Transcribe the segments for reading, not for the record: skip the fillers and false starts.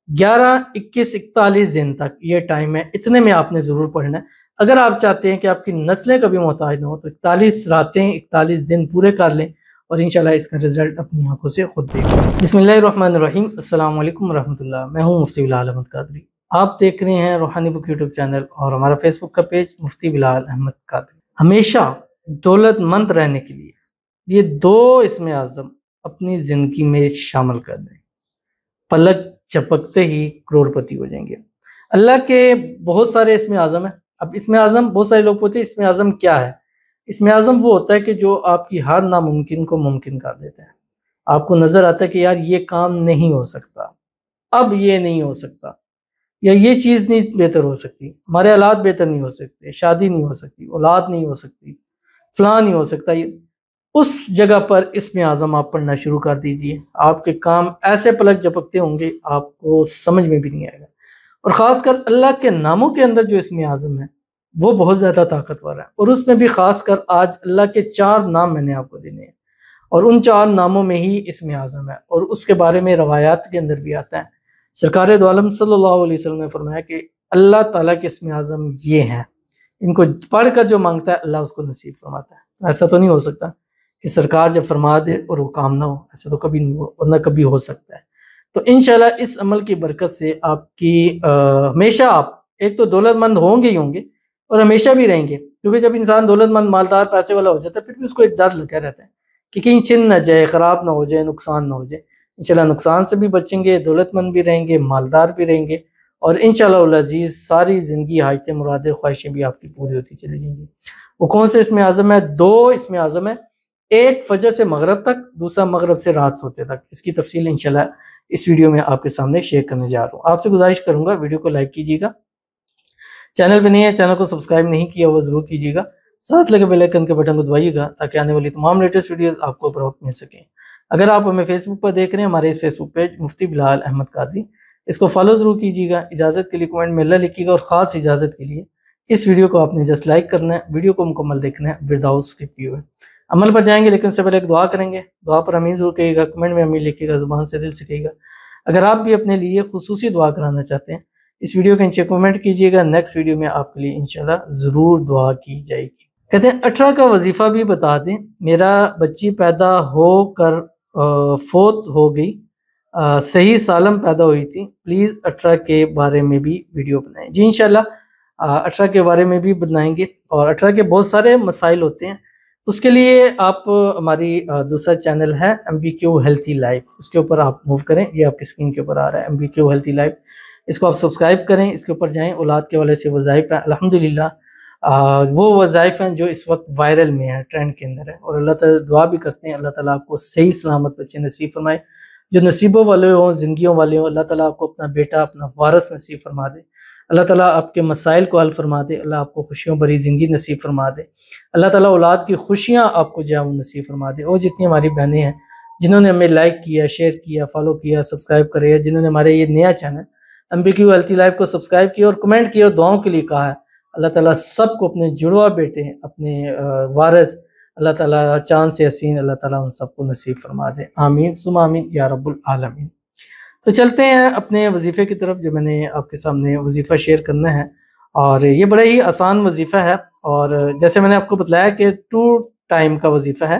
11, 21, 41 دن تک یہ ٹائم ہے، اتنے میں آپ نے ضرور پڑھنا ہے۔ اگر آپ چاہتے ہیں کہ آپ کی نسلیں کبھی محتاج نہ ہوں تو 41 راتیں 41 دن پورے کر لیں اور انشاءاللہ اس کا رزلٹ اپنی آنکھوں سے خود دیکھیں۔ بسم اللہ الرحمن الرحیم، السلام علیکم ورحمۃ اللہ۔ میں ہوں مفتی بلال احمد قادری، آپ دیکھ رہے ہیں روحانی بک یوٹیوب چینل اور ہمارا فیس بک کا پیج مفتی بلال احمد قادری۔ ہمیشہ دولت مند رہنے کے لیے یہ 2 اسم اعظم اپنی زندگی میں شامل کر دیں، پلک چپکتے ہی کروڑ پتی ہو جائیں گے۔ اللہ کے بہت سارے اسم اعظم ہیں۔ اب اسم اعظم بہت سارے لوگ پوچھتے ہیں اسم اعظم کیا ہے؟ اسم اعظم وہ ہوتا ہے کہ جو آپ کی ہر ناممکن کو ممکن کر دیتے ہیں۔ آپ کو نظر آتا ہے کہ یار یہ کام نہیں ہو سکتا، اب یہ نہیں ہو سکتا، یا یہ چیز نہیں بہتر ہو سکتی، ہمارے حالات بہتر نہیں ہو سکتے، شادی نہیں ہو سکتی، اولاد نہیں ہو سکتی، فلاں نہیں ہو سکتا۔ اس جگہ پر اسم اعظم آپ پڑھنا شروع کر دیجئے، آپ کے کام ایسے پلک جھپکتے ہوں گے آپ کو سمجھ میں بھی نہیں آئے گا۔ اور خاص کر اللہ کے ناموں کے اندر جو اسم اعظم ہے وہ بہت زیادہ طاقتور ہے، اور اس میں بھی خاص کر آج اللہ کے 4 نام میں نے آپ کو دینے ہیں، اور ان 4 ناموں میں ہی اسم اعظم ہے، اور اس کے بارے میں روایات کے اندر بھی آتا ہے۔ سرکار دو عالم صلی اللہ علیہ وسلم نے فرمایا کہ اللہ تعالیٰ کے اسم اعظم یہ ہیں، ان کو پڑھ کر جو مانگتا ہے اللہ اس کو نصیب فرماتا ہے۔ ایسا تو نہیں ہو سکتا کہ سرکار جب فرما دے اور وہ کام نہ ہو، ایسا تو کبھی نہیں ہو اور نہ کبھی ہو سکتا ہے۔ تو انشاءاللہ اس عمل کی برکت سے آپ کی ہمیشہ آپ ایک تو دولت مند ہوں گے ہی ہوں گے، اور ہمیشہ بھی رہیں گے، کیونکہ جب انسان دولت مند مالدار پیسے والا ہو جاتا ہے پھر بھی اس کو ایک ڈر لگا رہتا ہے کہ کہیں چھن نہ جائے، خراب نہ ہو جائے، نقصان نہ ہو جائے۔ انشاءاللہ نقصان سے بھی بچیں گے، دولت مند بھی رہیں گے، مالدار بھی رہیں گے، اور انشاءاللہ العزیز ساری زندگی حاجتیں مرادیں خواہشیں بھی آپ کی پوری ہوتی چلی جائیں گی۔ وہ کون سے اسم اعظم ہے؟ 2 اسم اعظم ہے، ایک فجر سے مغرب تک، دوسرا مغرب سے رات سوتے تک۔ اس کی تفصیل انشاءاللہ اس ویڈیو میں آپ کے سامنے شیئر کرنے جا رہا ہوں۔ آپ سے گزارش کروں گا ویڈیو کو لائک کیجیے گا، چینل پہ نہیں ہے چینل کو سبسکرائب نہیں کیا وہ ضرور کیجیے گا، ساتھ لگے بیل آئیکن کے بٹن کو دبائیے گا تاکہ آنے والی تمام لیٹسٹ ویڈیوز آپ کو بروقت مل سکیں۔ اگر آپ ہمیں فیس بک پر دیکھ رہے ہیں، ہمارے اس فیس بک پیج مفتی بلال احمد قادری، اس کو فالو ضرور کیجیے گا۔ اجازت کے لیے کمنٹ میں اللہ لکھیے گا، اور خاص اجازت کے لیے اس ویڈیو کو آپ نے جسٹ لائک کرنا ہے، ویڈیو کو مکمل دیکھنا ہے وداؤٹ اسکپ کیے ہوئے۔ عمل پر جائیں گے لیکن اس سے پہلے ایک دعا کریں گے، دعا پر امین ضرور کہیے گا، کمنٹ میں امین لکھیے گا، زبان سے دل سے کہیے گا۔ اگر آپ بھی اپنے لیے خصوصی دعا کرانا چاہتے ہیں اس ویڈیو کے نیچے کمنٹ کیجیے گا، نیکسٹ ویڈیو میں آپ کے لیے انشاءاللہ ضرور دعا کی جائے گی۔ کہتے ہیں 18 کا وظیفہ بھی بتا دیں، میرا بچی پیدا ہو کر فوت ہو گئی، صحیح سالم پیدا ہوئی تھی، پلیز 18 کے بارے میں بھی ویڈیو بنائیں۔ جی انشاءاللہ 18 کے بارے میں بھی بنائیں گے، اور 18 کے بہت سارے مسائل ہوتے ہیں۔ اس کے لیے آپ ہماری دوسرا چینل ہے MBQ ہیلتھی لائف، اس کے اوپر آپ موو کریں، یہ آپ کی اسکرین کے اوپر آ رہا ہے MBQ ہیلتھی لائف، اس کو آپ سبسکرائب کریں، اس کے اوپر جائیں۔ اولاد کے والے سے وظائف ہیں الحمدللہ، وہ وظائف ہیں جو اس وقت وائرل میں ہیں، ٹرینڈ کے اندر ہے، اور اللہ تعالیٰ دعا بھی کرتے ہیں اللہ تعالیٰ آپ کو صحیح سلامت بچے نصیب فرمائے، جو نصیبوں والے ہوں، زندگیوں والے ہوں، اللہ تعالیٰ آپ کو اپنا بیٹا، اپنا وارث نصیب فرما دے، اللہ تعالیٰ آپ کے مسائل کو حل فرما دے، اللہ آپ کو خوشیوں بھری زندگی نصیب فرما دے، اللہ تعالیٰ اولاد کی خوشیاں آپ کو جو نصیب فرما دے۔ اور جتنی ہماری بہنیں ہیں جنہوں نے ہمیں لائک کیا، شیئر کیا، فالو کیا، سبسکرائب کرے، جنہوں نے ہمارے یہ نیا چینل MBQ ہیلتھی لائف کو سبسکرائب کیا اور کمنٹ کیا اور دعاؤں کے لیے کہا ہے، اللہ تعالیٰ سب کو اپنے جڑوا بیٹے، اپنے وارث، اللہ تعالیٰ چاند سے حسین، اللہ تعالیٰ ان سب کو نصیب فرما دے، آمین ثم آمین یا رب العالمین۔ تو چلتے ہیں اپنے وظیفے کی طرف، جو میں نے آپ کے سامنے وظیفہ شیئر کرنا ہے، اور یہ بڑا ہی آسان وظیفہ ہے، اور جیسے میں نے آپ کو بتلایا کہ 2 ٹائم کا وظیفہ ہے،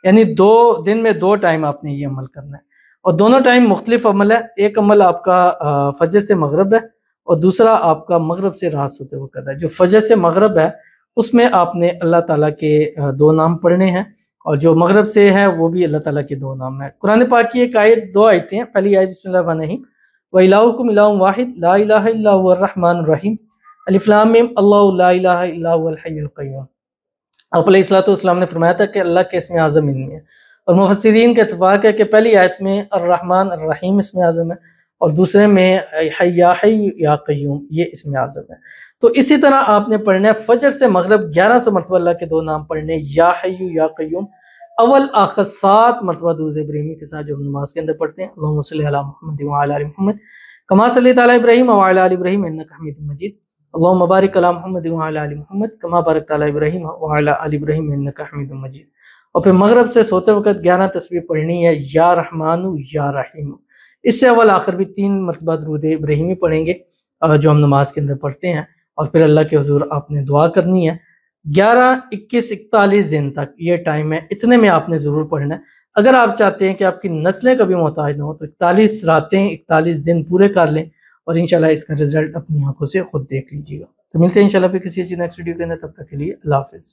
یعنی 2 دن میں 2 ٹائم آپ نے یہ عمل کرنا ہے، اور دونوں ٹائم مختلف عمل ہے۔ ایک عمل آپ کا فجر سے مغرب ہے، اور دوسرا آپ کا مغرب سے رات ہوتے وقت ہے۔ جو فجر سے مغرب ہے اس میں آپ نے اللہ تعالیٰ کے 2 نام پڑھنے ہیں، اور جو مغرب سے ہے وہ بھی اللہ تعالیٰ کے 2 نام ہیں۔ قرآن پاک کی ایک آیت، 2 آیتیں ہیں، پہلی آیت بسم اللہ الرحمن الرحیم وَإِلَٰهُكُمْ إِلَٰهٌ وَاحِدٌ لَا إِلَٰهَ إِلَّا هُوَ الرَّحْمَٰنُ الرَّحِيمُ الف لام میم اللہ لا الہ الا هو الحی القیوم۔ آپ علیہ السلام نے فرمایا تھا کہ اللہ کے اسم اعظم ان میں ہے، اور مفسرین کا اتفاق ہے کہ پہلی آیت میں الرحمن الرحیم اسم اعظم ہے، اور دوسرے میں حی یا قیوم یہ اسم اعظم ہے۔ تو اسی طرح آپ نے پڑھنا ہے فجر سے مغرب 1100 مرتبہ اللہ کے 2 نام پڑھنے، یا حی یا قیوم، اول آخر 7 مرتبہ درود ابراہیمی کے ساتھ جو ہم نماز کے اندر پڑھتے ہیں، اللہم صلی علی محمد وعلی آل محمد کما صلیت علی ابراہیم وعلی آل ابراہیم انک حمید مجید، اللہم بارک علی محمد وعلی آل محمد کما بارکت علی ابراہیم وعلی آل ابراہیم انک حمید مجید۔ اور پھر مغرب سے سوتے وقت 11 تسبیح پڑھنی ہے، یا رحمان یا رحیم، اس سے اول آخر بھی 3 مرتبہ درود ابراہیمی پڑھیں گے جو ہم نماز کے اندر پڑھتے ہیں، اور پھر اللہ کے حضور آپ نے دعا کرنی ہے 11، 21، 41 دن تک یہ ٹائم ہے، اتنے میں آپ نے ضرور پڑھنا ہے۔ اگر آپ چاہتے ہیں کہ آپ کی نسلیں کبھی محتاج نہ ہوں تو 41 راتیں 41 دن پورے کر لیں، اور انشاءاللہ اس کا رزلٹ اپنی آنکھوں سے خود دیکھ لیجیے گا۔ تو ملتے ہیں انشاءاللہ پھر کسی چیز نیکسٹ ویڈیو کے اندر، تب تک کے لیے اللہ حافظ۔